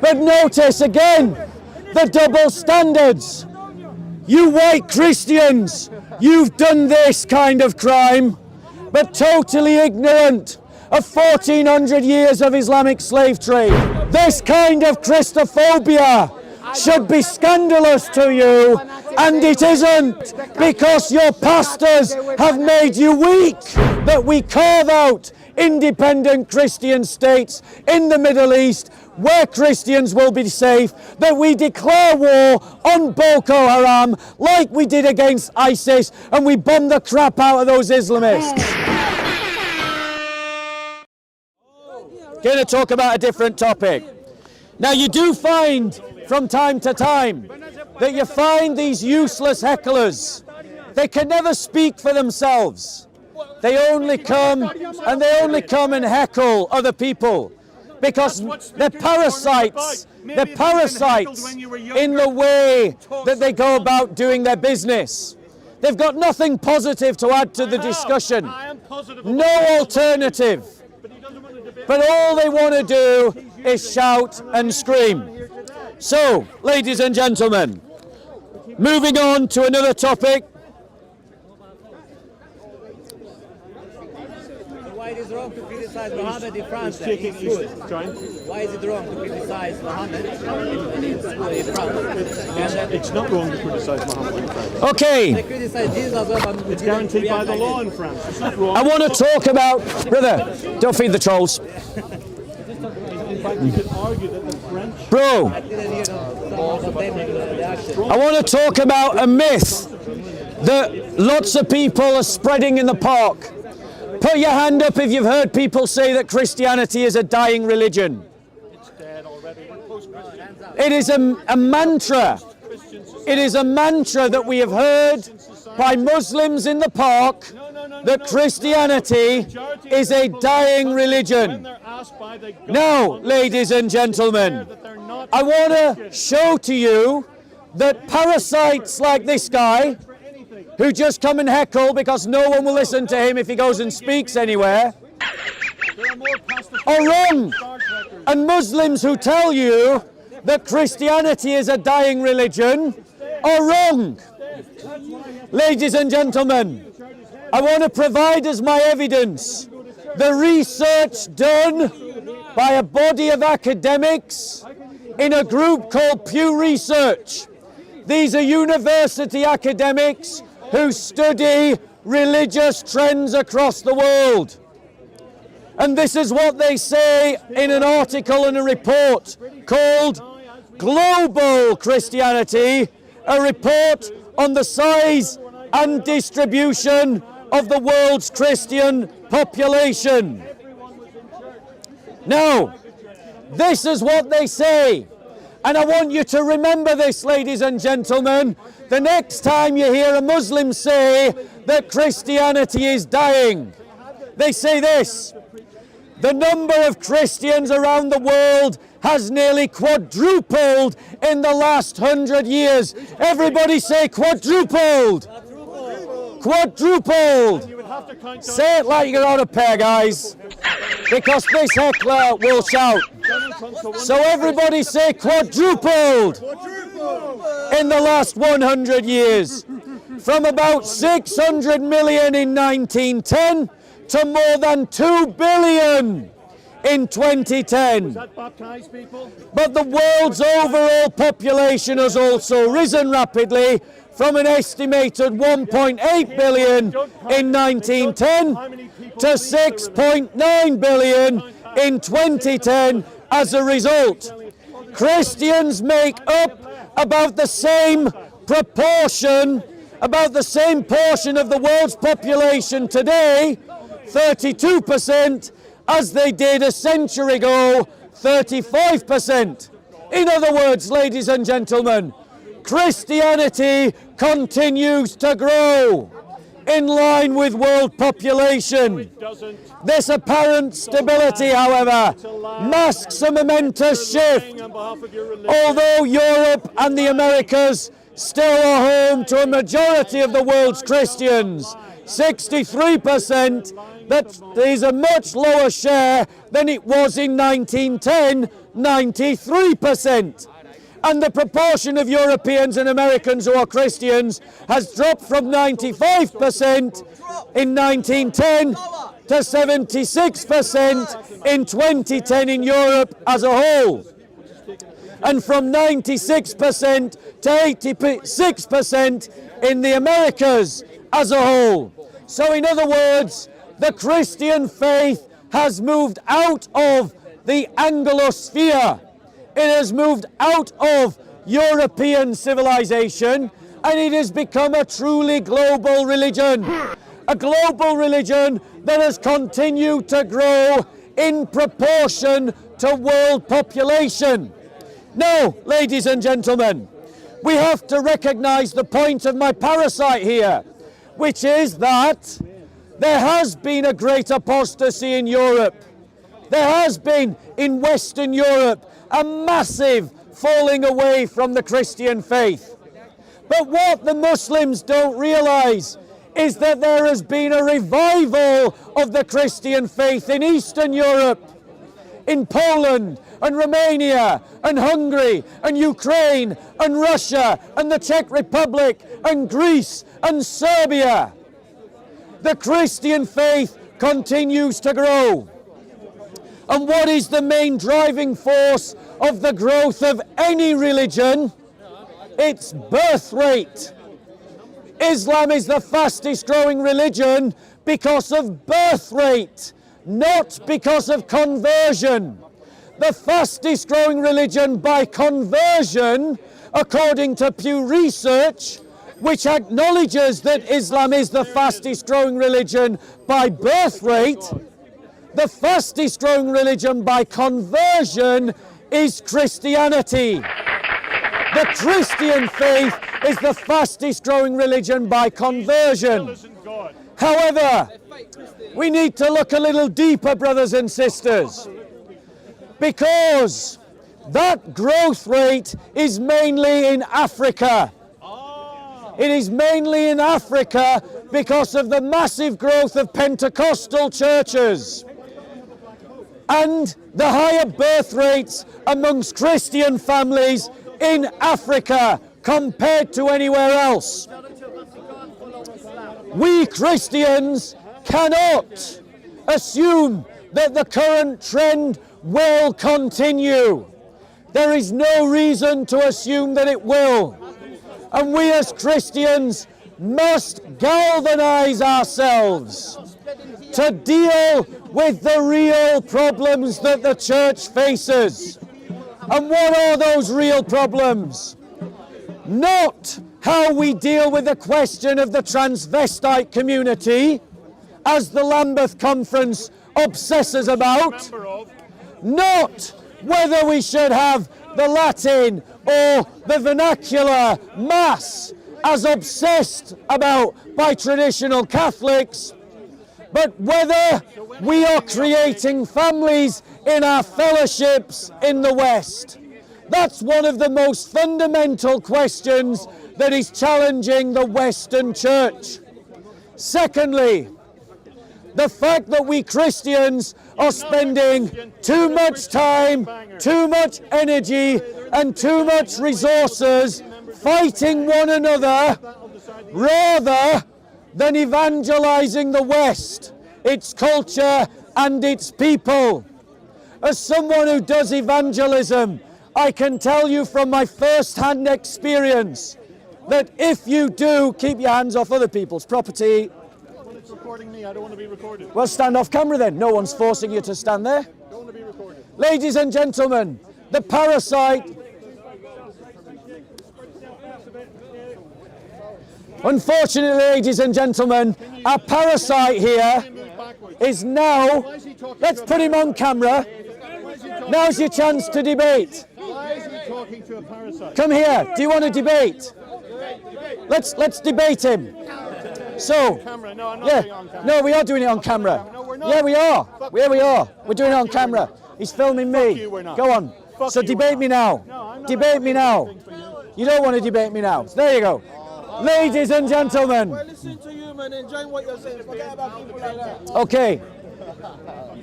But notice again the double standards. You white Christians, you've done this kind of crime, but totally ignorant of 1400 years of Islamic slave trade. This kind of Christophobia should be scandalous to you, and it isn't, because your pastors have made you weak. That we carve out independent Christian states in the Middle East where Christians will be safe, that we declare war on Boko Haram like we did against ISIS, and we bomb the crap out of those Islamists. Going to talk about a different topic. Now, you do find from time to time that you find these useless hecklers. They can never speak for themselves. They only come and heckle other people because they're parasites. They're parasites in the way that they go about doing their business. They've got nothing positive to add to the discussion. No alternative. But all they want to do is shout and scream. So, ladies and gentlemen, moving on to another topic. Why is it wrong to criticize Muhammad in France? Why is it wrong to criticize Muhammad in France? It's not wrong to criticize Muhammad in France. Okay. They criticize Jesus as well, but It's guaranteed by the law in France. It's not wrong. I want to talk about, brother, don't feed the trolls. In fact, you could argue that the French... Bro, I want to talk about a myth that lots of people are spreading in the park. Put your hand up if you've heard people say that Christianity is a dying religion. It's dead already. We're post-Christian. It is a mantra. It is a mantra that we have heard by Muslims in the park that Christianity is a dying religion. Now, ladies and gentlemen, I want to show to you that parasites like this guy, who just come and heckle because no one will listen to him if he goes and speaks anywhere, are wrong. And Muslims who tell you that Christianity is a dying religion are wrong. Ladies and gentlemen, I want to provide as my evidence the research done by a body of academics in a group called Pew Research. These are university academics who study religious trends across the world. And this is what they say in an article and a report called Global Christianity, a report on the size and distribution of the world's Christian population. Now, this is what they say. And I want you to remember this, ladies and gentlemen, the next time you hear a Muslim say that Christianity is dying. They say this: the number of Christians around the world has nearly quadrupled in the last 100 years. Everybody say quadrupled. Quadrupled. Say it like you're on a pair, guys, because this heckler will shout. So everybody say quadrupled in the last 100 years. From about 600 million in 1910 to more than 2 billion in 2010. But the world's overall population has also risen rapidly from an estimated 1.8 billion in 1910 to 6.9 billion in 2010 as a result. Christians make up about the same proportion, about the same portion of the world's population today, 32%, as they did a century ago, 35%. In other words, ladies and gentlemen, Christianity continues to grow in line with world population. This apparent stability, however, masks a momentous shift. Although Europe and the Americas still are home to a majority of the world's Christians, 63%, that is a much lower share than it was in 1910 93%. And the proportion of Europeans and Americans who are Christians has dropped from 95% in 1910 to 76% in 2010 in Europe as a whole. And from 96% to 86% in the Americas as a whole. So in other words, the Christian faith has moved out of the Anglosphere. It has moved out of European civilization, and it has become a truly global religion. A global religion that has continued to grow in proportion to world population. Now, ladies and gentlemen, we have to recognize the point of my parasite here, which is that there has been a great apostasy in Europe. There has been in Western Europe a massive falling away from the Christian faith. But what the Muslims don't realize is that there has been a revival of the Christian faith in Eastern Europe, in Poland and Romania and Hungary and Ukraine and Russia and the Czech Republic and Greece and Serbia. The Christian faith continues to grow. And what is the main driving force of the growth of any religion? It's birth rate. Islam is the fastest growing religion because of birth rate, not because of conversion. The fastest growing religion by conversion, according to Pew Research, which acknowledges that Islam is the fastest growing religion by birth rate, the fastest growing religion by conversion is Christianity. The Christian faith is the fastest growing religion by conversion. However, we need to look a little deeper, brothers and sisters, because that growth rate is mainly in Africa. It is mainly in Africa because of the massive growth of Pentecostal churches and the higher birth rates amongst Christian families in Africa compared to anywhere else. We Christians cannot assume that the current trend will continue. There is no reason to assume that it will. And we as Christians must galvanize ourselves to deal with the real problems that the church faces. And what are those real problems? Not how we deal with the question of the transvestite community, as the Lambeth Conference obsesses about. Not whether we should have the Latin or the vernacular Mass, as obsessed about by traditional Catholics, but whether we are creating families in our fellowships in the West. That's one of the most fundamental questions that is challenging the Western Church. Secondly, the fact that we Christians are spending too much time, too much energy, and too much resources fighting one another rather than evangelizing the West, its culture and its people. As someone who does evangelism, I can tell you from my first-hand experience that if you do, keep your hands off other people's property. Well, it's recording me. I don't want to be recorded. Well, stand off camera then. No one's forcing you to stand there. Don't want to be recorded. Ladies and gentlemen, the parasite. Unfortunately, ladies and gentlemen, our parasite here is now. Let's put him on camera. Now's your chance to debate. Why is he talking to a parasite? Come here. Do you want to debate? Let's debate him. So, Camera. No, I'm not doing it on camera. no, we are doing it on camera. No, we're not. Yeah, we are. Yeah, we are. We're doing it on camera. He's filming me. you, we're not. Go on. Fuck So you, we're debate not. me now. No, I'm not Debate me now. things for you. You don't want to debate me now. There you go. Ladies and gentlemen. Listen to you, man. Enjoy what you're saying. Forget about people like that. Okay.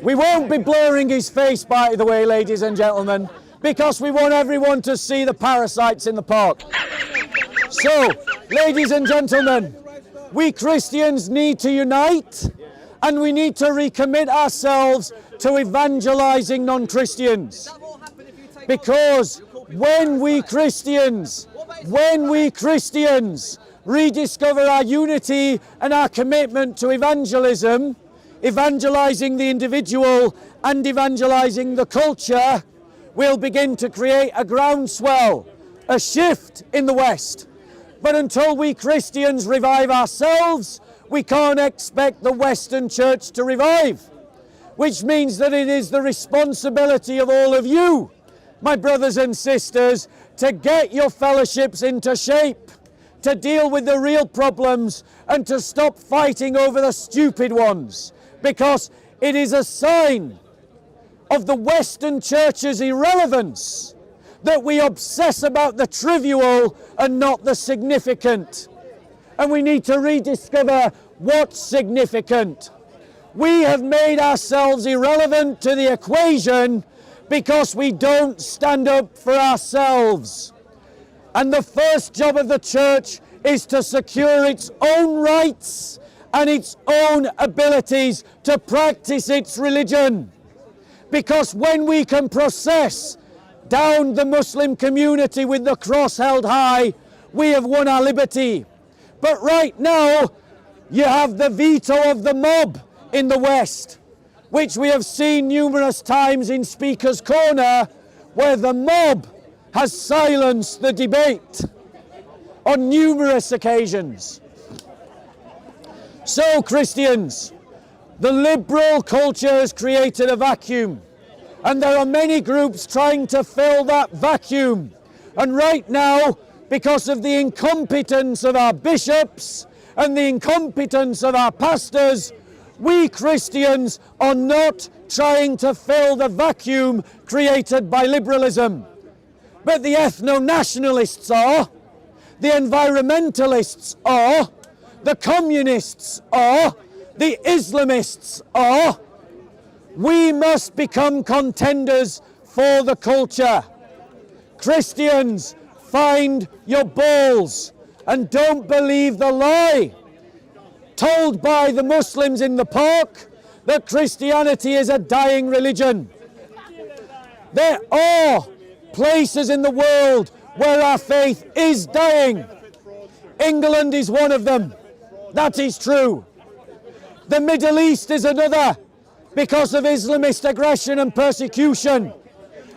We won't be blurring his face, by the way, ladies and gentlemen, because we want everyone to see the parasites in the park. So, ladies and gentlemen, we Christians need to unite, and we need to recommit ourselves to evangelizing non-Christians. Because when we Christians rediscover our unity and our commitment to evangelism, evangelizing the individual and evangelizing the culture, we'll begin to create a groundswell, a shift in the West. But until we Christians revive ourselves, we can't expect the Western Church to revive, which means that it is the responsibility of all of you, my brothers and sisters, to get your fellowships into shape, to deal with the real problems and to stop fighting over the stupid ones, because it is a sign of the Western Church's irrelevance that we obsess about the trivial and not the significant. And we need to rediscover what's significant. We have made ourselves irrelevant to the equation because we don't stand up for ourselves. And the first job of the church is to secure its own rights and its own abilities to practice its religion. Because when we can process down the Muslim community with the cross held high, we have won our liberty. But right now, you have the veto of the mob in the West, which we have seen numerous times in Speaker's Corner, where the mob has silenced the debate on numerous occasions. So, Christians, the liberal culture has created a vacuum, and there are many groups trying to fill that vacuum. And right now, because of the incompetence of our bishops and the incompetence of our pastors, we Christians are not trying to fill the vacuum created by liberalism. But the ethno-nationalists are, the environmentalists are, the communists are, the Islamists are. We must become contenders for the culture. Christians, find your balls and don't believe the lie told by the Muslims in the park that Christianity is a dying religion. There are places in the world where our faith is dying. England is one of them. That is true. The Middle East is another, because of Islamist aggression and persecution.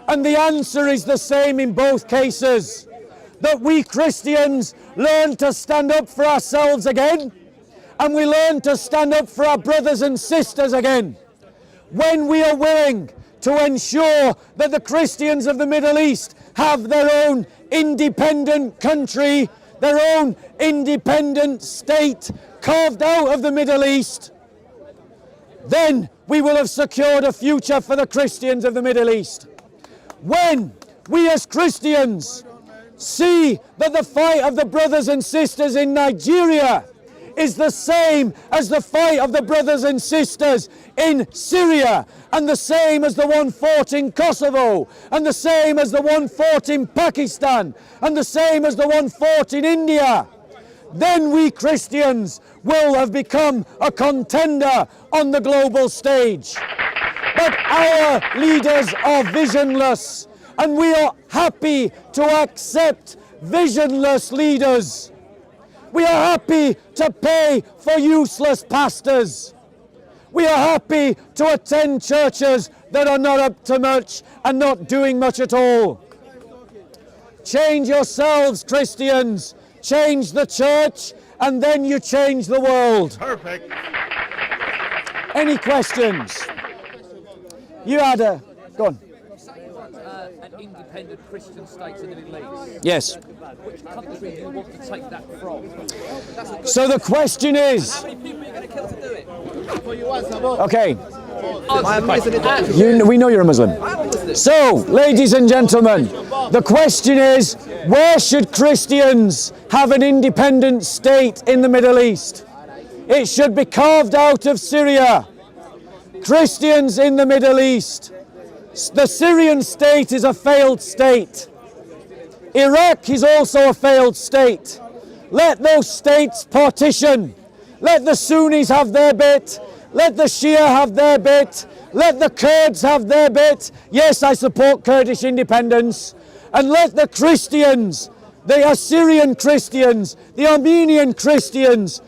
And the answer is the same in both cases, that we Christians learn to stand up for ourselves again, and we learn to stand up for our brothers and sisters again, when we are willing to ensure that the Christians of the Middle East have their own independent country, their own independent state carved out of the Middle East. Then we will have secured a future for the Christians of the Middle East. When we as Christians see that the fight of the brothers and sisters in Nigeria is the same as the fight of the brothers and sisters in Syria, and the same as the one fought in Kosovo, and the same as the one fought in Pakistan, and the same as the one fought in India, then we Christians will have become a contender on the global stage. But our leaders are visionless, and we are happy to accept visionless leaders. We are happy to pay for useless pastors. We are happy to attend churches that are not up to much and not doing much at all. Change yourselves, Christians. Change the church, and then you change the world. Perfect. Any questions? You had a... Go on. An independent Christian state in the Middle East. Yes. Which country do you want to take that from? So the question is... How many people are you going to kill to do it? Okay. Answer the question. We know you're a Muslim. So, ladies and gentlemen, the question is, where should Christians have an independent state in the Middle East? It should be carved out of Syria. Christians in the Middle East. The Syrian state is a failed state. Iraq is also a failed state. Let those states partition. Let the Sunnis have their bit. Let the Shia have their bit. Let the Kurds have their bit. Yes, I support Kurdish independence. And let the Christians, the Assyrian Christians, the Armenian Christians,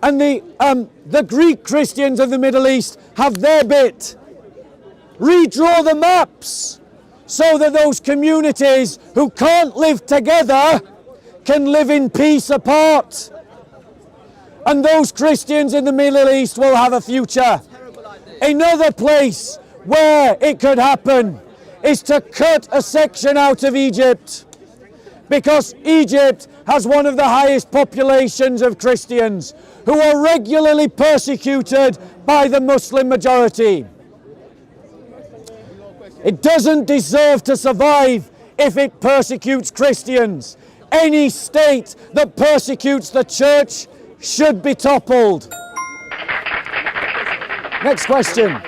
and the Greek Christians of the Middle East have their bit. Redraw the maps so that those communities who can't live together can live in peace apart. And those Christians in the Middle East will have a future. Another place where it could happen is to cut a section out of Egypt, because Egypt has one of the highest populations of Christians who are regularly persecuted by the Muslim majority. It doesn't deserve to survive if it persecutes Christians. Any state that persecutes the church should be toppled. Next question.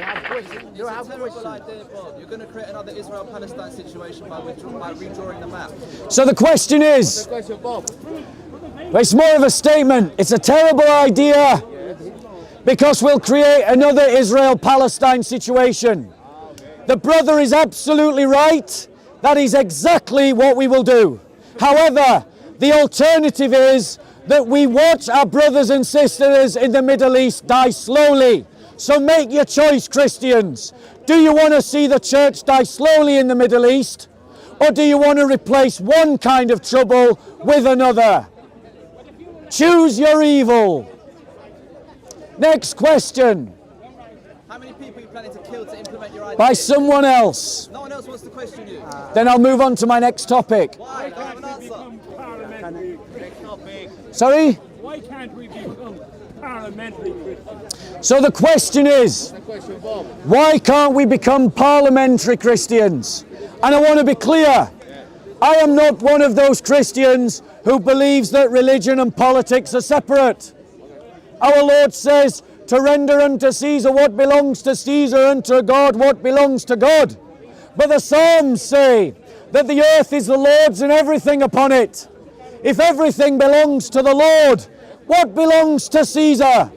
You're going to create another Israel-Palestine situation by redrawing the map. So the question is, it's more of a statement. It's a terrible idea because we'll create another Israel-Palestine situation. The brother is absolutely right. That is exactly what we will do. However, the alternative is that we watch our brothers and sisters in the Middle East die slowly. So make your choice, Christians. Do you want to see the church die slowly in the Middle East? Or do you want to replace one kind of trouble with another? Choose your evil. Next question. How many people are you planning to kill to implement your idea? By someone else. No one else wants to question you. Then I'll move on to my next topic. Why? Don't have an answer. Sorry? Why can't we become parliamentary Christians? So the question is, why can't we become parliamentary Christians? And I want to be clear, I am not one of those Christians who believes that religion and politics are separate. Our Lord says to render unto Caesar what belongs to Caesar, and to God what belongs to God. But the Psalms say that the earth is the Lord's and everything upon it. If everything belongs to the Lord, what belongs to Caesar?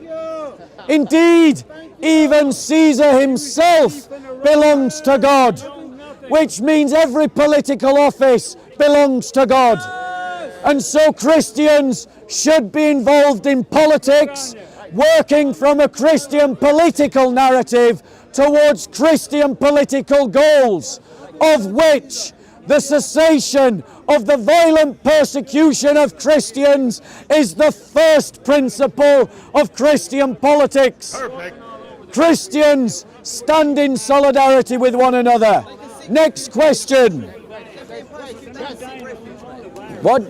Indeed, even Caesar himself belongs to God, which means every political office belongs to God. And so Christians should be involved in politics, working from a Christian political narrative towards Christian political goals, of which the cessation of the violent persecution of Christians is the first principle of Christian politics. Perfect. Christians stand in solidarity with one another. Next question. What?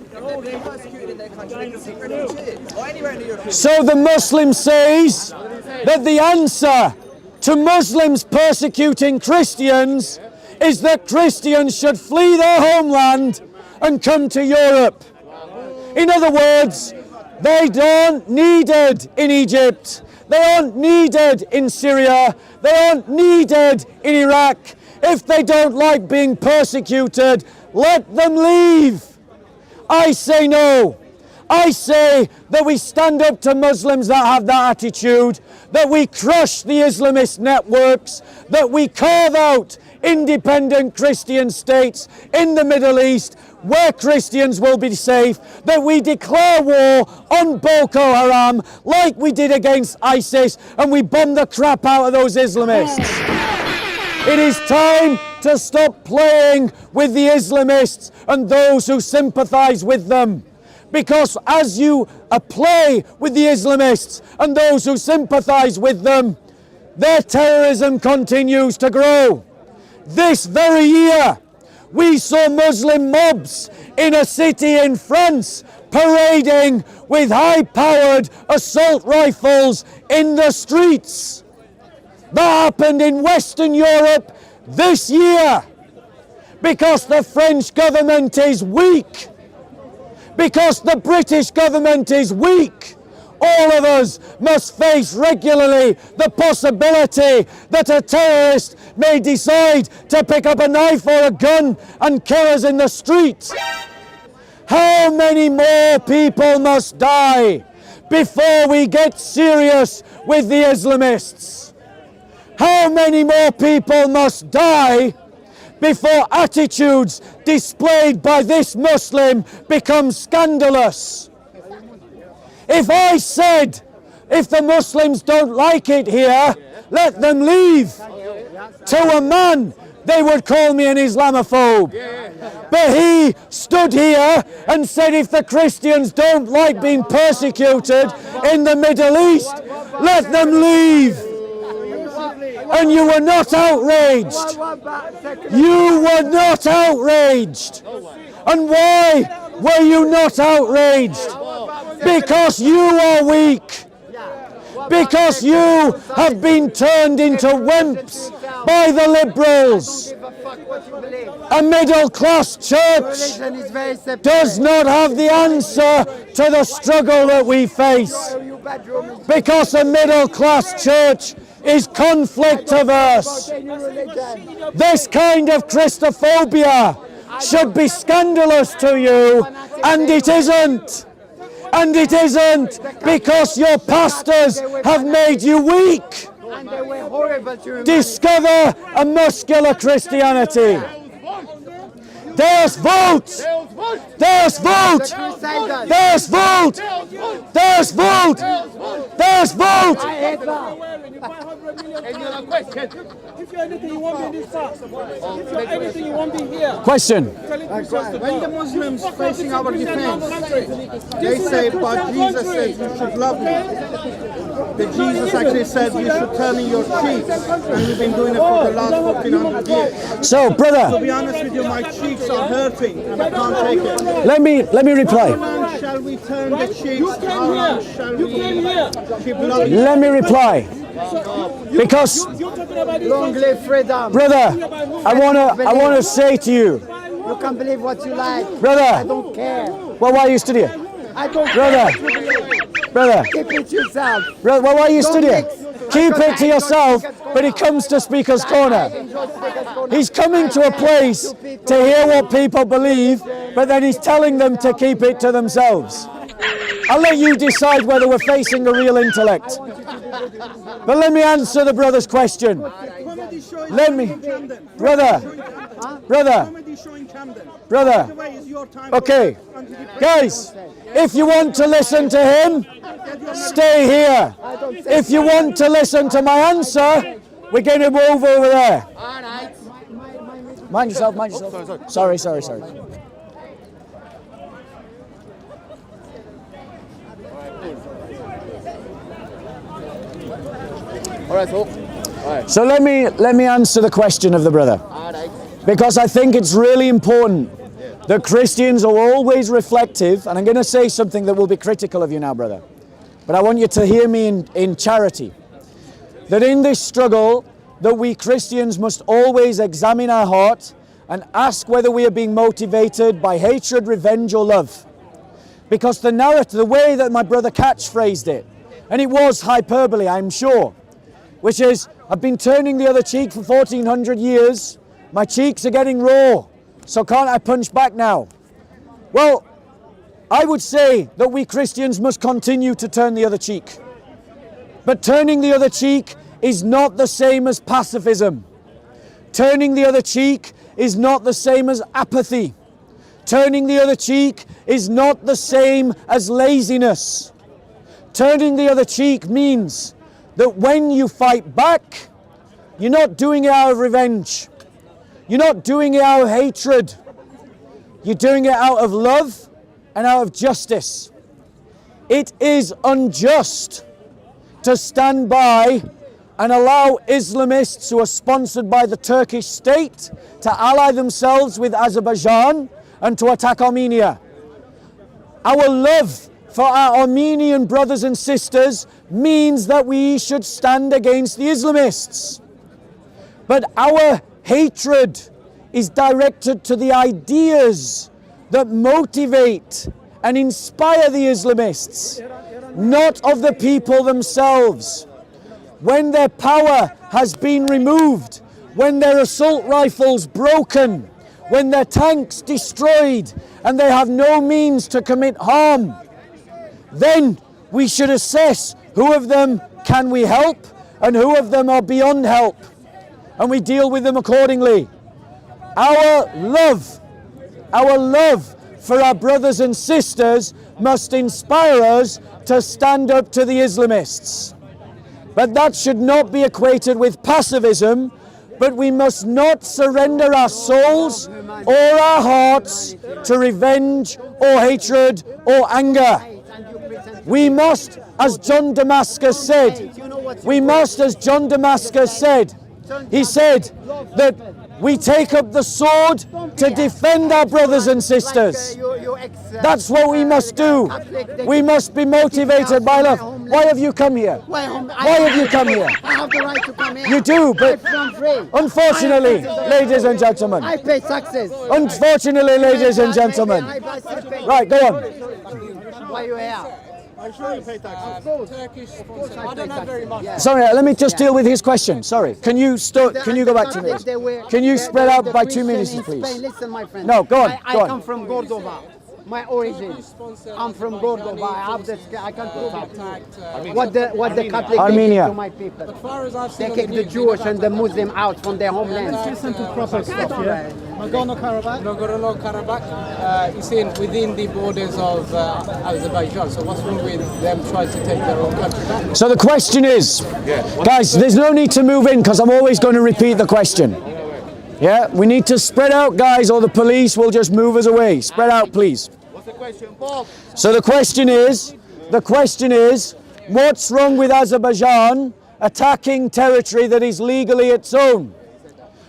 So the Muslim says that the answer to Muslims persecuting Christians is that Christians should flee their homeland and come to Europe. In other words, they aren't needed in Egypt, they aren't needed in Syria, they aren't needed in Iraq. If they don't like being persecuted, let them leave. I say no. I say that we stand up to Muslims that have that attitude, that we crush the Islamist networks, that we carve out independent Christian states in the Middle East where Christians will be safe, that we declare war on Boko Haram like we did against ISIS, and we bomb the crap out of those Islamists. It is time to stop playing with the Islamists and those who sympathize with them. Because as you play with the Islamists and those who sympathize with them, their terrorism continues to grow. This very year, we saw Muslim mobs in a city in France parading with high-powered assault rifles in the streets. That happened in Western Europe this year because the French government is weak, because the British government is weak. all of us must face regularly the possibility that a terrorist may decide to pick up a knife or a gun and kill us in the street. How many more people must die before we get serious with the Islamists? How many more people must die before attitudes displayed by this Muslim become scandalous? If I said, if the Muslims don't like it here, let them leave, to a man, they would call me an Islamophobe. But he stood here and said, if the Christians don't like being persecuted in the Middle East, let them leave. And you were not outraged. You were not outraged. And why were you not outraged? Because you are weak. Because you have been turned into wimps by the liberals. A middle-class church does not have the answer to the struggle that we face. Because a middle-class church is conflict averse. This kind of Christophobia should be scandalous to you, and it isn't. And it isn't, because your pastors have made you weak. Discover a muscular Christianity. There's vote! There's vote! There's vote! There's vote! There's vote! Any other question? If you're anything, you won't be in this class. If you're anything, you won't be here. Question. When the Muslims facing our defense, they say, but Jesus says you should love me. But Jesus actually said you should turn in your cheeks, and we've been doing it for the last 1400 years. So, brother, To be honest with you, my cheeks are hurting, and I can't take it. let me reply. How long shall we turn the cheeks? How long shall we keep loving? Let me reply. Because, Long live freedom. brother, I wanna say to you, You can believe what you like. I brother. don't care. Well, why are you studying? I don't Brother. care what you believe. Brother, Keep it yourself. brother, well, why are you Don't studying? mix. Keep it to yourself, but he comes to Speaker's Corner. He's coming to a place to hear what people believe, but then he's telling them to keep it to themselves. I'll let you decide whether we're facing a real intellect. But let me answer the brother's question. Comedy show is Let me, in Camden. brother, Comedy show in Camden. brother. By the way, it's your time. Okay, guys, if you want to listen to him, stay here. If you want to listen to my answer, we're going to move over there. Mind yourself, mind yourself. Sorry. So let me answer the question of the brother, because I think it's really important that Christians are always reflective, and I'm going to say something that will be critical of you now, brother, but I want you to hear me in charity, that in this struggle that we Christians must always examine our heart and ask whether we are being motivated by hatred, revenge or love. Because the narrative, the way that my brother catchphrased it, and it was hyperbole, I'm sure, which is, I've been turning the other cheek for 1400 years, my cheeks are getting raw, so can't I punch back now? Well, I would say that we Christians must continue to turn the other cheek. But turning the other cheek is not the same as pacifism. Turning the other cheek is not the same as apathy. Turning the other cheek is not the same as laziness. Turning the other cheek means that when you fight back, you're not doing it out of revenge. You're not doing it out of hatred. You're doing it out of love and out of justice. It is unjust to stand by and allow Islamists who are sponsored by the Turkish state to ally themselves with Azerbaijan and to attack Armenia. Our love for our Armenian brothers and sisters means that we should stand against the Islamists. But our hatred is directed to the ideas that motivate and inspire the Islamists. not of the people themselves. When their power has been removed, when their assault rifles broken, when their tanks destroyed, and they have no means to commit harm, then we should assess who of them can we help and who of them are beyond help, and we deal with them accordingly. Our love for our brothers and sisters must inspire us to stand up to the Islamists. But that should not be equated with pacifism, but we must not surrender our souls or our hearts to revenge or hatred or anger. We must, as John Damascus said, he said that we take up the sword to defend our brothers and sisters. That's what we must do. We must be motivated by love. Why have you come here? Why have you come here? I have the right to come here. You do, but I'm free. unfortunately, ladies and gentlemen, I pay taxes. unfortunately, ladies and gentlemen, right, go on. Why you here? I'm sure you pay taxes. I don't have very much. Sorry, let me just deal with his question. Sorry, can you go back 2 minutes? Can you spread out by 2 minutes, please? Listen, my friend. No, go on, I go on. come from Cordoba. My origin. I'm from Cordoba. I can prove it. What the Catholic Armenia. did to my people. They kicked the Jewish and the Muslim out from their homeland. Listen to proper stuff, yeah? Nagorno-Karabakh? Nagorno-Karabakh is within the borders of Azerbaijan. So what's wrong with them trying to take their own country back? So the question is, guys, there's no need to move in because I'm always going to repeat the question. Yeah, we need to spread out, guys, or the police will just move us away. Spread out, please. What's the question, Bob? So the question is, what's wrong with Azerbaijan attacking territory that is legally its own?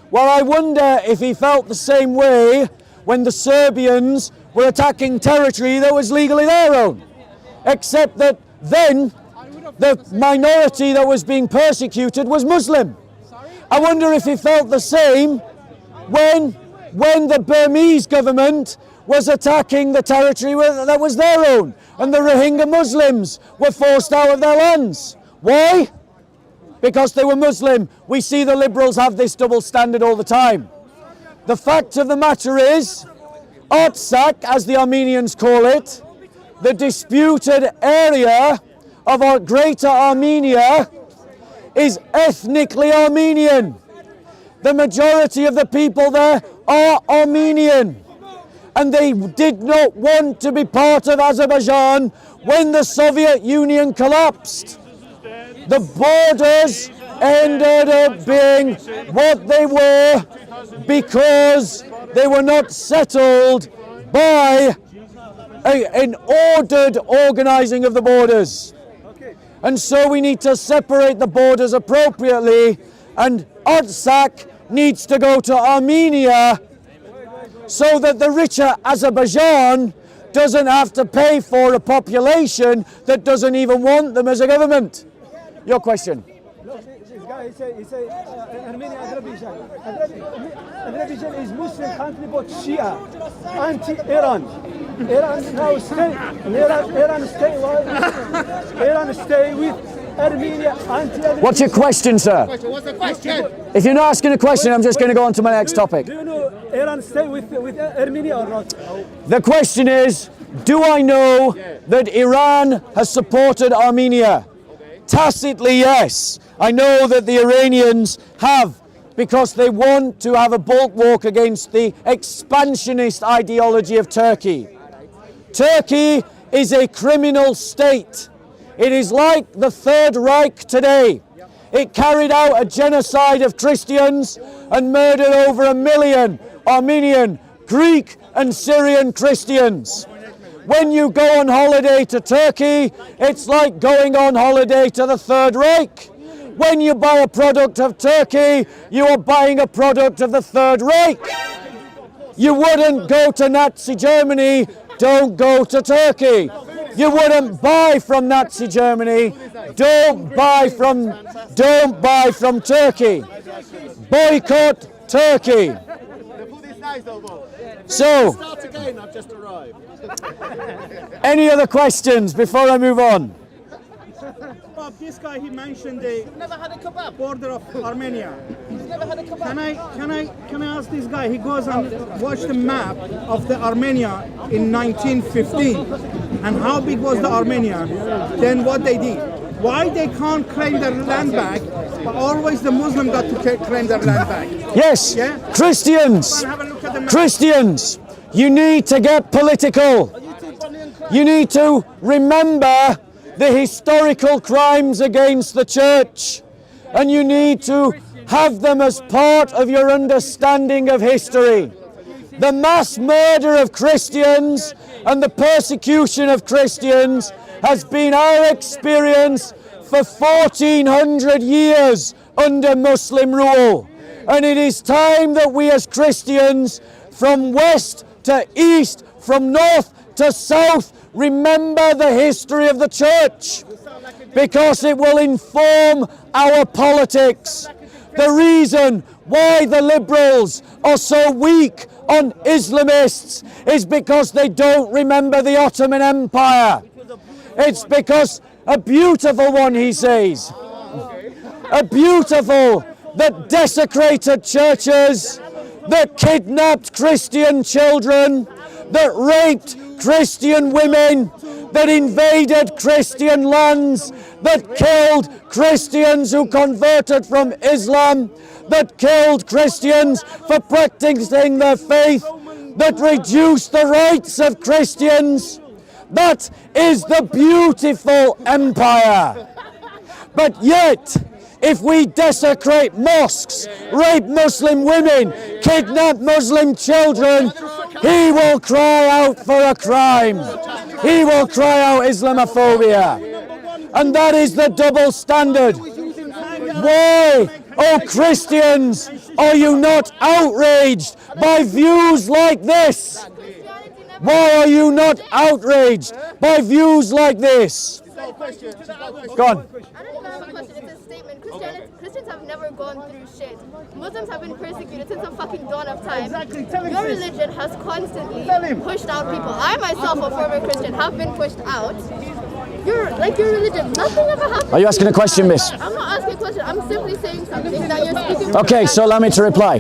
Well, I wonder if he felt the same way when the Serbians were attacking territory that was legally their own. Except that then the minority that was being persecuted was Muslim. I wonder if he felt the same when the Burmese government was attacking the territory that was their own, and the Rohingya Muslims were forced out of their lands. Why? Because they were Muslim. We see the liberals have this double standard all the time. The fact of the matter is, Artsakh, as the Armenians call it, the disputed area of our greater Armenia, is ethnically Armenian. The majority of the people there are Armenian. And they did not want to be part of Azerbaijan when the Soviet Union collapsed. The borders ended up being what they were because they were not settled by an ordered organizing of the borders. And so we need to separate the borders appropriately, and Artsakh needs to go to Armenia so that the richer Azerbaijan doesn't have to pay for a population that doesn't even want them as a government. Your question. This guy, he say Armenia, Azerbaijan. Azerbaijan is Muslim country, but Shia, anti-Iran. Iran now stay with Armenia, anti-Azerbaijan. What's your question, sir? What's the question? If you're not asking a question, I'm just going to go on to my next topic. Do you know Iran stay with Armenia or not? The question is, do I know that Iran has supported Armenia? Tacitly, yes. I know that the Iranians have, because they want to have a bulwark against the expansionist ideology of Turkey. Turkey is a criminal state. It is like the Third Reich today. It carried out a genocide of Christians and murdered over 1 million Armenian, Greek and Syrian Christians. When you go on holiday to Turkey, it's like going on holiday to the Third Reich. When you buy a product of Turkey, you are buying a product of the Third Reich. You wouldn't go to Nazi Germany, don't go to Turkey. You wouldn't buy from Nazi Germany, don't buy from Turkey. Boycott Turkey. The food is nice though, Bob. So, Start again, I've just arrived. any other questions before I move on? kebab. This guy, he mentioned the Never had a kebab. border of Armenia. He's never had a kebab. Can I ask this guy? He goes and watch the map of the Armenia in 1915, and how big was the Armenia? Then what they did? Why they can't claim their land back, but always the Muslim got to claim their land back? Yes, Yeah? Christians, Have a look at the map. Christians, you need to get political. You need to remember the historical crimes against the church, and you need to have them as part of your understanding of history. The mass murder of Christians and the persecution of Christians has been our experience for 1400 years under Muslim rule. And it is time that we as Christians, from west to east, from north to south, remember the history of the church, because it will inform our politics. The reason why the liberals are so weak on Islamists is because they don't remember the Ottoman Empire. It's because a beautiful one, he says, a beautiful that desecrated churches, that kidnapped Christian children, that raped Christian women, that invaded Christian lands, that killed Christians who converted from Islam, that killed Christians for practicing their faith, that reduced the rights of Christians. That is the beautiful empire. But yet, if we desecrate mosques, rape Muslim women, kidnap Muslim children, he will cry out for a crime. He will cry out Islamophobia. And that is the double standard. Why, oh Christians, are you not outraged by views like this? Why are you not outraged by views like this? Go on. I don't even have a question, it's a statement. Christians have never gone through shit. Muslims have been persecuted since the fucking dawn of time. Your religion has constantly pushed out people. I myself, a former Christian, have been pushed out. Your religion, nothing ever happened. Are you asking a question, miss? I'm not asking a question, I'm simply saying something that you're speaking. Okay, so allow me to reply.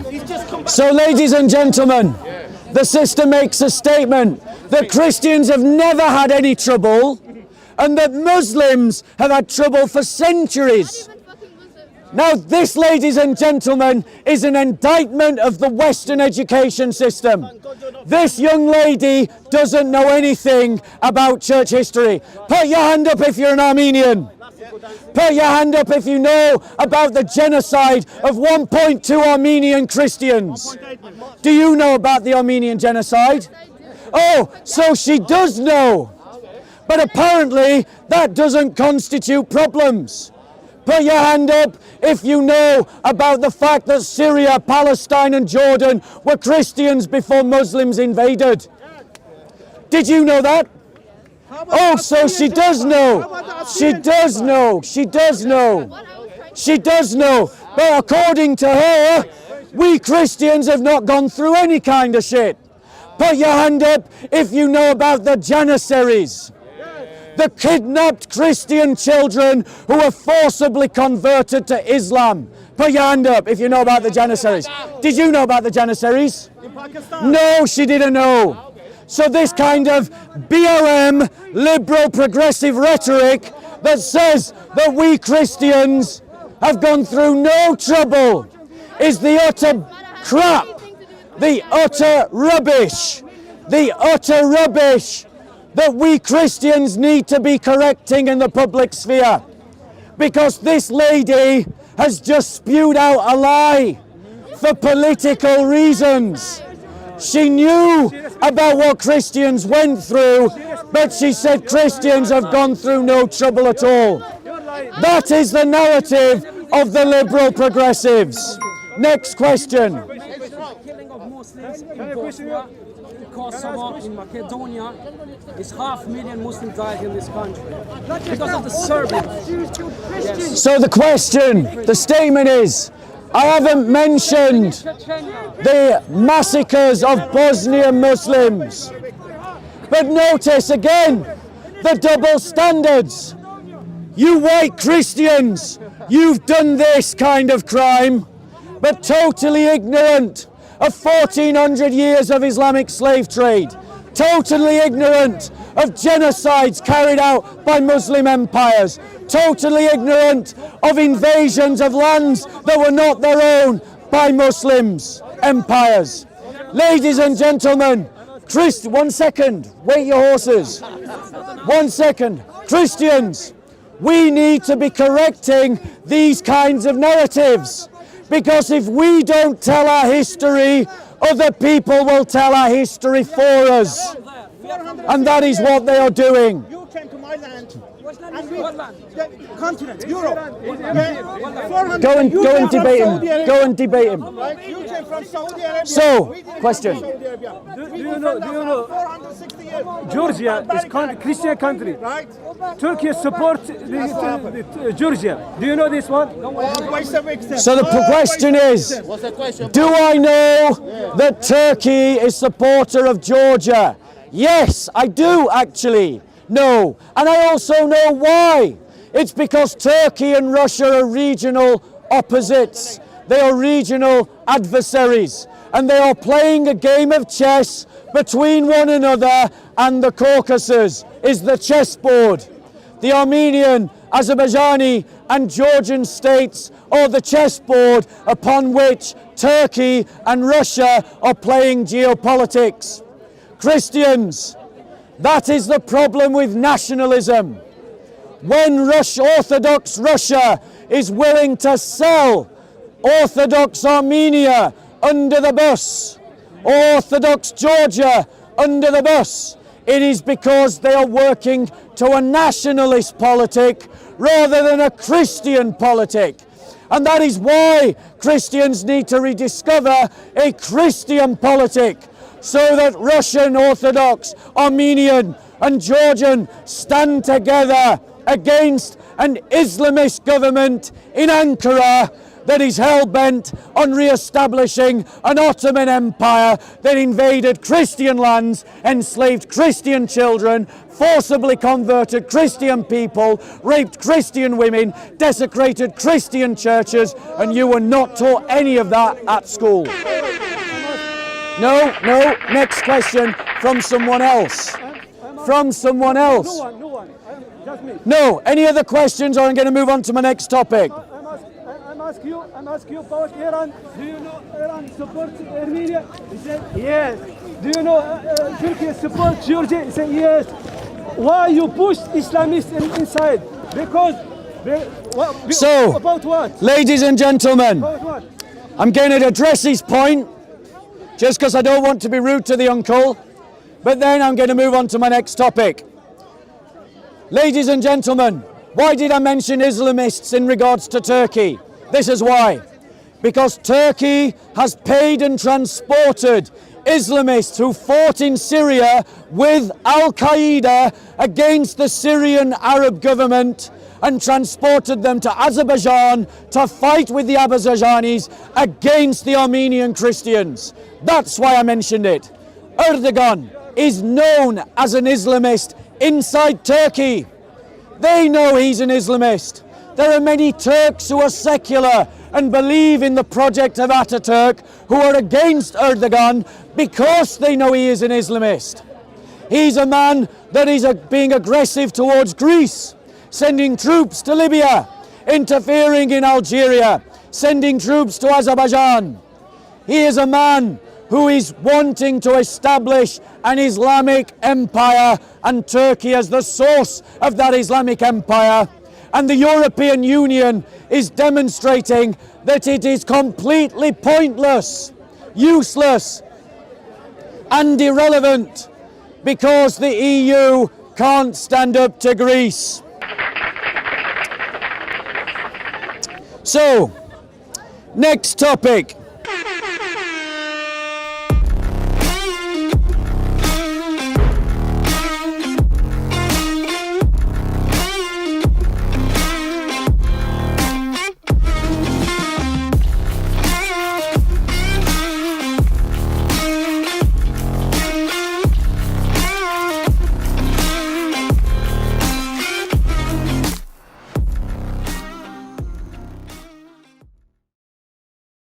So, ladies and gentlemen, the sister makes a statement that Christians have never had any trouble, and that Muslims have had trouble for centuries. Now this, ladies and gentlemen, is an indictment of the Western education system. This young lady doesn't know anything about church history. Put your hand up if you're an Armenian. Put your hand up if you know about the genocide of 1.2 Armenian Christians. Do you know about the Armenian genocide? Oh, so she does know. But apparently that doesn't constitute problems. Put your hand up if you know about the fact that Syria, Palestine and Jordan were Christians before Muslims invaded. Did you know that? Oh, so she does know. She does know. She does know. She does know. But according to her, we Christians have not gone through any kind of shit. Put your hand up if you know about the Janissaries. The kidnapped Christian children who were forcibly converted to Islam. Put your hand up if you know about the Janissaries. Did you know about the Janissaries? No, she didn't know. So this kind of BLM, liberal progressive rhetoric that says that we Christians have gone through no trouble is the utter crap, the utter rubbish that we Christians need to be correcting in the public sphere. Because this lady has just spewed out a lie for political reasons. She knew about what Christians went through, but she said Christians have gone through no trouble at all. That is the narrative of the liberal progressives. Next question. Killing of Muslims in Bosnia, Kosovo, in Macedonia, is 500,000 Muslims died in this country because of the Serbians. So the question, the statement is, I haven't mentioned the massacres of Bosnian Muslims. But notice again the double standards. You white Christians, you've done this kind of crime, but totally ignorant of 1400 years of Islamic slave trade, totally ignorant of genocides carried out by Muslim empires, totally ignorant of invasions of lands that were not their own by Muslims empires. Ladies and gentlemen, one second, wait your horses. 1 second. Christians, we need to be correcting these kinds of narratives, because if we don't tell our history, other people will tell our history for us. And that is what they are doing. You came to my land, and we, the continent, Europe. 400 Go and you came from debate him. Saudi Arabia, Go and debate him. Right? You came from Saudi Arabia. So, We didn't question. come from Saudi Arabia. Do you know 460 years. Georgia is Christian country. Right? Turkey supports the Georgia. Do you know this one? Always a victim. So the question is, What's the question? do I know that Turkey is supporter of Georgia? Yes, I do actually know. And I also know why. It's because Turkey and Russia are regional opposites. They are regional adversaries. And they are playing a game of chess between one another, and the Caucasus is the chessboard. The Armenian, Azerbaijani and Georgian states are the chessboard upon which Turkey and Russia are playing geopolitics. Christians, that is the problem with nationalism. When Orthodox Russia is willing to sell Orthodox Armenia under the bus, Orthodox Georgia under the bus, it is because they are working to a nationalist politic rather than a Christian politic. And that is why Christians need to rediscover a Christian politic, so that Russian Orthodox, Armenian and Georgian stand together against an Islamist government in Ankara that is hell-bent on re-establishing an Ottoman Empire that invaded Christian lands, enslaved Christian children, forcibly converted Christian people, raped Christian women, desecrated Christian churches, and you were not taught any of that at school. No, next question from someone else. From someone else. No one. Just me. No, any other questions, or I'm going to move on to my next topic. I'm asking you about Iran. Do you know Iran supports Armenia? He said yes. Do you know Turkey supports Georgia? He said yes. Why you push Islamists inside? Because So, about what? Ladies and gentlemen, About what? I'm going to address his point, just because I don't want to be rude to the uncle, but then I'm going to move on to my next topic. Ladies and gentlemen, why did I mention Islamists in regards to Turkey? This is why. Because Turkey has paid and transported Islamists who fought in Syria with Al-Qaeda against the Syrian Arab government, and transported them to Azerbaijan to fight with the Azerbaijanis against the Armenian Christians. That's why I mentioned it. Erdogan is known as an Islamist inside Turkey. They know he's an Islamist. There are many Turks who are secular and believe in the project of Ataturk who are against Erdogan because they know he is an Islamist. He's a man that is being aggressive towards Greece, sending troops to Libya, interfering in Algeria, sending troops to Azerbaijan. He is a man who is wanting to establish an Islamic empire, and Turkey as the source of that Islamic empire. And the European Union is demonstrating that it is completely pointless, useless, and irrelevant because the EU can't stand up to Greece. So, next topic.